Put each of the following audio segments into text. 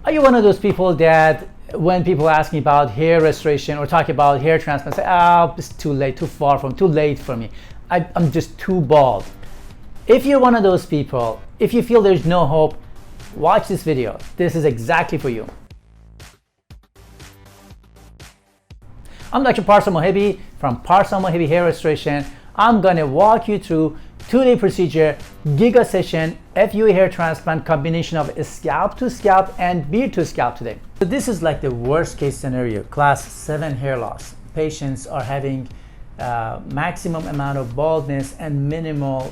Are you one of those people that when people ask me about hair restoration or talk about hair transplant, say, oh, it's too late, too late for me. I'm just too bald. If you're one of those people, if you feel there's no hope, watch this video. This is exactly for you. I'm Dr. Parsa Mohebi from Parsa Mohebi Hair Restoration. I'm going to walk you through 2-day procedure, giga session, FUE hair transplant combination of scalp to scalp and beard to scalp today. So this is like the worst case scenario, class 7 hair loss. Patients are having maximum amount of baldness and minimal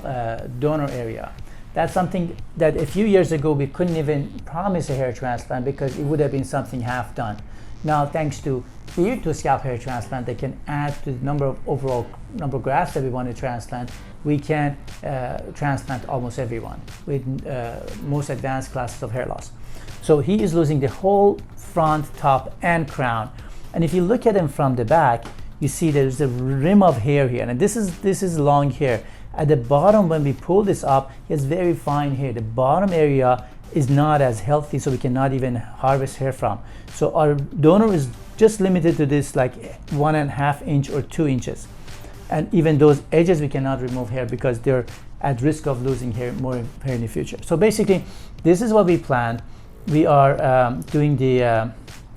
donor area. That's something that a few years ago we couldn't even promise a hair transplant because it would have been something half done. Now, thanks to beard to scalp hair transplant, they can add to the overall number of grafts that we want to transplant. We can transplant almost everyone with most advanced classes of hair loss. So he is losing the whole front, top, and crown. And if you look at him from the back, you see there's a rim of hair here, and this is long hair. At the bottom, when we pull this up, he has very fine hair. The bottom area is not as healthy, so we cannot even harvest hair from. So our donor is just limited to this like 1.5 inch or 2 inches. And even those edges we cannot remove hair because they're at risk of losing more hair in the future. So basically, this is what we planned. We are doing the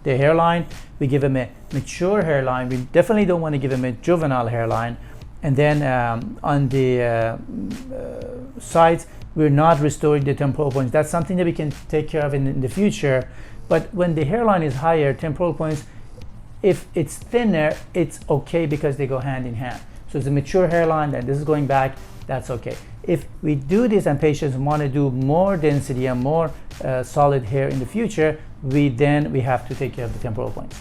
hairline. We give him a mature hairline. We definitely don't want to give him a juvenile hairline. And then on the sides, we're not restoring the temporal points. That's something that we can take care of in the future. But when the hairline is higher, temporal points, if it's thinner, it's okay because they go hand in hand. So it's a mature hairline, and this is going back, that's okay. If we do this and patients want to do more density and more solid hair in the future, we have to take care of the temporal points.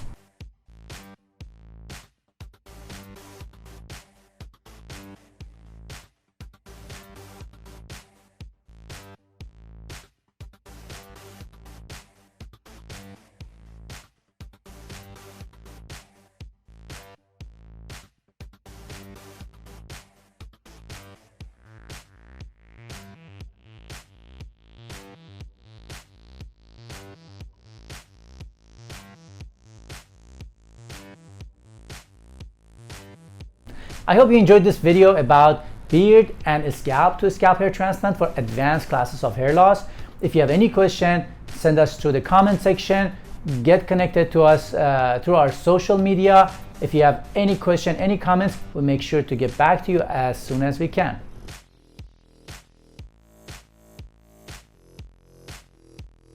I hope you enjoyed this video about beard and scalp to scalp hair transplant for advanced classes of hair loss. If you have any question, send us through the comment section. Get connected to us through our social media. If you have any question, any comments, we'll make sure to get back to you as soon as we can.